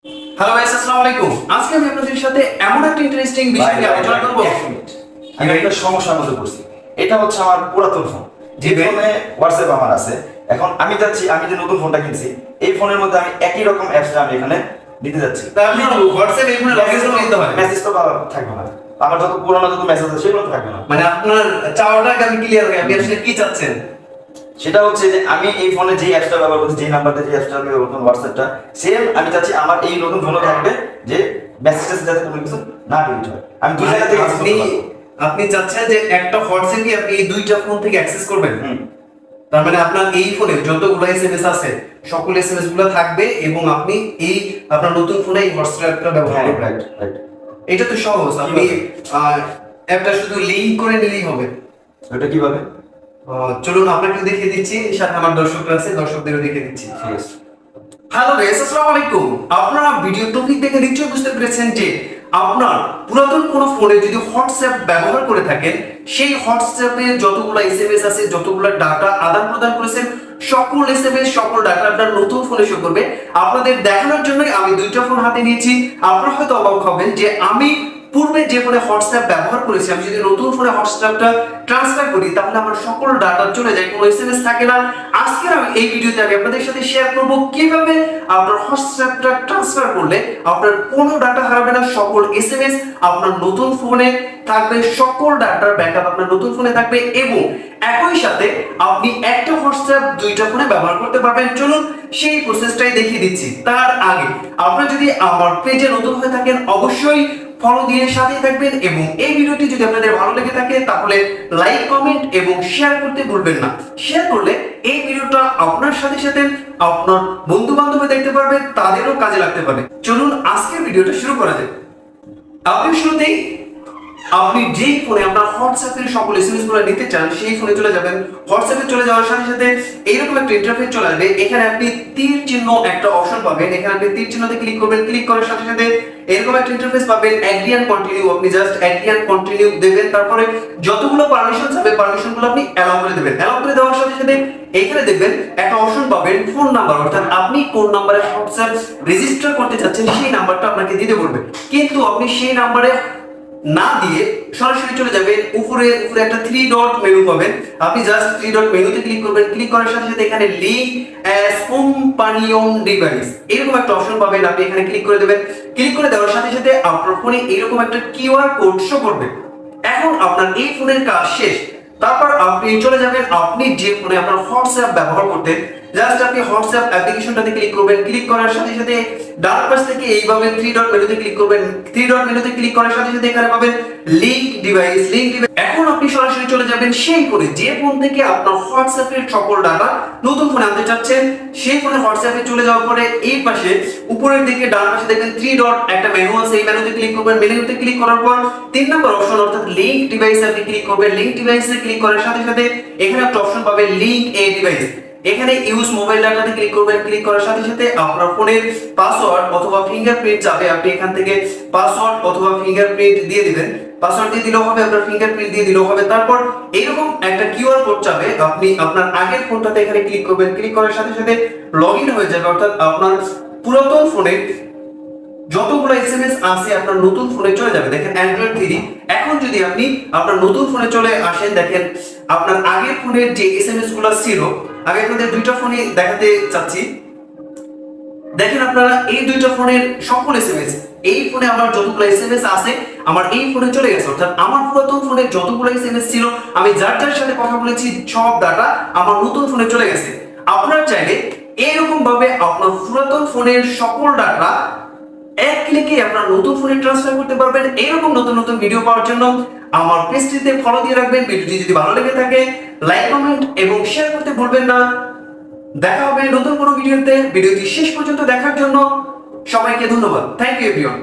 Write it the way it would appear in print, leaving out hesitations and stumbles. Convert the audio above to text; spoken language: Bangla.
হ্যালো গাইস, আসসালামু আলাইকুম। আজকে আমি আপনাদের সাথে এমন একটা ইন্টারেস্টিং বিষয় নিয়ে আলোচনা করব। আমি একটা সমস্যার মধ্যে পড়ছি। এটা হচ্ছে আমার পুরাতন ফোন, যে ফোনে হোয়াটসঅ্যাপ আমার আছে। এখন আমি যাচ্ছি, আমি যে নতুন ফোনটা কিনছি এই ফোনের মধ্যে আমি একই রকম অ্যাপস আমি এখানে দিতে যাচ্ছি। তা আপনি হোয়াটসঅ্যাপ এই ফোনে লগইন করে নিতে হয়। মেসেজ তো থাকবে না, আমার যত পুরোনো যত মেসেজ আছে সেগুলো তো থাকবে না। মানে আপনার চাওয়াটাকে আমি ক্লিয়ার করি, আপনি আসলে কি চাচ্ছেন? সেটা হচ্ছে যে আমি এই ফোনে যে অ্যাপসটা ব্যবহার করছি, যে নাম্বারটা যে অ্যাপসটা আমি ব্যবহার করছি হোয়াটসঅ্যাপটা, সেম আমি চাচ্ছি আমার এই নতুন ফোনে থাকবে, যে মেসেজ যাতে কোনো কিছু না ডিলিট হয়। আমি দুই জায়গা থেকে আপনি চাচ্ছেন যে একটা হোয়াটসঅ্যাপে আপনি এই দুইটা ফোন থেকে অ্যাক্সেস করবেন। তার মানে আপনার এই ফোনে যতগুলো এসএমএস আছে সকল এসএমএস গুলো থাকবে এবং আপনি এই আপনার নতুন ফোনে এই হোয়াটসঅ্যাপটা ব্যবহার করবেন। এটা তো সহজ, আপনি অ্যাপটা শুধু লিংক করে নিলেই হবে। এটা কিভাবে? চলুন আপনাকে দেখিয়ে দিচ্ছি, সাথে আমার দর্শকরা আছে, দর্শকদেরও দেখিয়ে দিচ্ছি। হ্যালো গাইস, আসসালামু আলাইকুম। আপনারা ভিডিও টপিক দেখে নিশ্চয়ই বুঝতে পেরেছেন যে আপনার পুরাতন কোনো ফোনে যদি হোয়াটসঅ্যাপ ব্যবহার করে থাকেন, সেই হোয়াটসঅ্যাপে যতগুলো এসএমএস আছে, যতগুলো ডাটা আদান প্রদান করেছেন, সকল এসএমএস সকল ডাটা আপনার নতুন ফোনে শো করবে। আপনাদের দেখানোর জন্যই আমি দুইটা ফোন হাতে নিয়েছি। আপনারা হয়তো অবাক হবেন যে আমি পূর্বে যে ফোনে হোয়াটসঅ্যাপ ব্যবহার করেছি, আমি যদি নতুন ফোনে হোয়াটসঅ্যাপটা ট্রান্সফার করি তাহলে আমার সকল ডাটা চলে যায়, কোনো এসএমএস থাকে না। আজকে আমি এই ভিডিওতে আমি আপনাদের সাথে শেয়ার করব কিভাবে আপনার হোয়াটসঅ্যাপটা ট্রান্সফার করলে আপনার কোনো ডাটা হারাবে না, সকল এসএমএস আপনার নতুন ফোনে থাকবে, সকল ডাটার ব্যাকআপ আপনার নতুন ফোনে থাকবে এবং একই সাথে আপনি একটা হোয়াটসঅ্যাপ দুইটা ফোনে ব্যবহার করতে পারবেন। চলুন সেই প্রসেসটাই দেখিয়ে দিচ্ছি। তার আগে আপনারা যদি আমার পেজে নতুন হয়ে থাকেন অবশ্যই ফলো দিয়ে সাথেই থাকবেন এবং এই ভিডিওটি যদি আপনাদের ভালো লেগে থাকে তাহলে লাইক, কমেন্ট এবং শেয়ার করতে ভুলবেন না। শেয়ার করলে এই ভিডিওটা আপনার সাথে সাথে আপনার বন্ধু বান্ধব দেখতে পারবে, তাদেরও কাজে লাগতে পারে। চলুন আজকের ভিডিওটা শুরু করা যাক। আপনি শুরুতেই আপনি যেই ফোনে আপনার হোয়াটসঅ্যাপের সকল এসএমএস গুলো নিতে চান সেই ফোনে চলে যাবেন। হোয়াটসঅ্যাপে চলে যাওয়ার সাথে সাথে এইরকম একটা ইন্টারফেস চলে আসবে। এখানে আপনি তীর চিহ্ন একটা অপশন পাবেন, এখানে আপনি তীর চিহ্নতে ক্লিক করবেন। ক্লিক করার সাথে সাথে এরকম একটা ইন্টারফেস পাবেন, এগ্রি এন্ড কন্টিনিউ। আপনি জাস্ট এগ্রি এন্ড কন্টিনিউ দেবেন, তারপরে যতগুলো পারমিশন আছে পারমিশনগুলো আপনি অ্যালাউ করে দেবেন। অ্যালাউ করে দেওয়ার সাথে সাথে এখানে দেখবেন একটা অপশন পাবেন ফোন নাম্বার, অর্থাৎ আপনি কোন নম্বরে হোয়াটসঅ্যাপ রেজিস্টার করতে চাচ্ছেন সেই নাম্বারটা আপনাকে দিতে বলবে। কিন্তু আপনি সেই নাম্বারে না দিয়ে সরাসরি চলে যাবেন উপরে একটা থ্রি ডট মেনু পাবেন। আপনি জাস্ট থ্রি ডট মেনুতে ক্লিক করবেন। ক্লিক করার সাথে সাথে এখানে লিংক অ্যাজ কম্পানিয়ন ডিভাইস এরকম একটা অপশন পাবেন, আপনি এখানে ক্লিক করে দেবেন। ক্লিক করে দেওয়ার সাথে সাথে আপনার ফোনে এরকম একটা কিউআর কোড শো করবে। এখন আপনার এই ফোনের কাজ শেষ। তারপর আপনি চলে যাবেন আপনি যে ফোনে আপনার হোয়াটসঅ্যাপ ব্যবহার করতেন, জাস্ট আপনি হোয়াটসঅ্যাপ অ্যাপ্লিকেশনটাতে ক্লিক করবেন। ক্লিক করার সাথে সাথে ডান পাশ থেকে এইভাবে থ্রি ডট মেনুতে ক্লিক করবেন। থ্রি ডট মেনুতে ক্লিক করার সাথে সাথে এখানে পাবেন লিংক ডিভাইস। এখন আপনি সরাসরি চলে যাবেন সেই ফোনে যে ফোন থেকে আপনার হোয়াটসঅ্যাপের সকল ডাটা নতুন ফোনে আনতে চাচ্ছেন, সেই ফোনে হোয়াটসঅ্যাপে চলে যাওয়ার পরে এই পাশে উপরের দিকে ডান পাশে দেখবেন থ্রি ডট একটা মেনু আছে, এই মেনুতে ক্লিক করবেন। মেনুতে ক্লিক করার পর 3 নম্বর অপশন অর্থাৎ লিংক ডিভাইসে আপনি ক্লিক করবেন। লিংক ডিভাইসে ক্লিক করার সাথে সাথে এখানে একটা অপশন পাবেন লিংক এ ডিভাইস। এখানে ইউজ মোবাইল ডাটাতে ক্লিক করবেন। ক্লিক করার সাথে সাথে আপনার ফোনের পাসওয়ার্ড অথবা ফিঙ্গারপ্রিন্ট চাবে, আপনি এখান থেকে পাসওয়ার্ড অথবা ফিঙ্গারপ্রিন্ট দিয়ে দিবেন। পাসওয়ার্ড দিয়ে দিলেও হবে, আপনার ফিঙ্গারপ্রিন্ট দিয়ে দিলেও হবে। তারপর এরকম একটা কিউআর কোড চাবে, আপনি আপনার আগের ফোনটাতে এখানে ক্লিক করবেন। ক্লিক করার সাথে সাথে লগইন হয়ে যাবে, অর্থাৎ আপনার পুরাতন ফোনে যতগুলো এসএমএস আছে আপনার নতুন ফোনে চলে যাবে। দেখেন অ্যান্ড্রয়েড 3। এখন যদি আপনি আপনার নতুন ফোনে চলে আসেন, দেখেন আপনার আগের ফোনের যে এসএমএস গুলো ছিল, আমি আপনাদের দুইটা ফোনই দেখাতে চাচ্ছি। দেখেন আপনারা এই দুইটা ফোনের সকল এসএমএস, এই ফোনে আমার যতগুলো এসএমএস আছে আমার এই ফোনে চলে গেছে, অর্থাৎ আমার পুরাতন ফোনে যতগুলো এসএমএস ছিল আমি যার যার সাথে কথা বলেছি সব ডাটা আমার নতুন ফোনে চলে গেছে। আপনারা চাইলে এরকম ভাবে আপনার পুরাতন ফোনের সকল ডাটা এক ক্লিকে আপনার নতুন ফোনে ট্রান্সফার করতে পারবেন। এরকম নতুন নতুন ভিডিও পাওয়ার জন্য আমার পেজটিতে ফলো দিয়ে রাখবেন। ভিডিওটি যদি ভালো লেগে থাকে লাইক, কমেন্ট এবং শেয়ার করতে ভুলবেন না। দেখা হবে নতুন কোনো ভিডিওতে। ভিডিওটি শেষ পর্যন্ত দেখার জন্য সবাইকে ধন্যবাদ। Thank you everyone.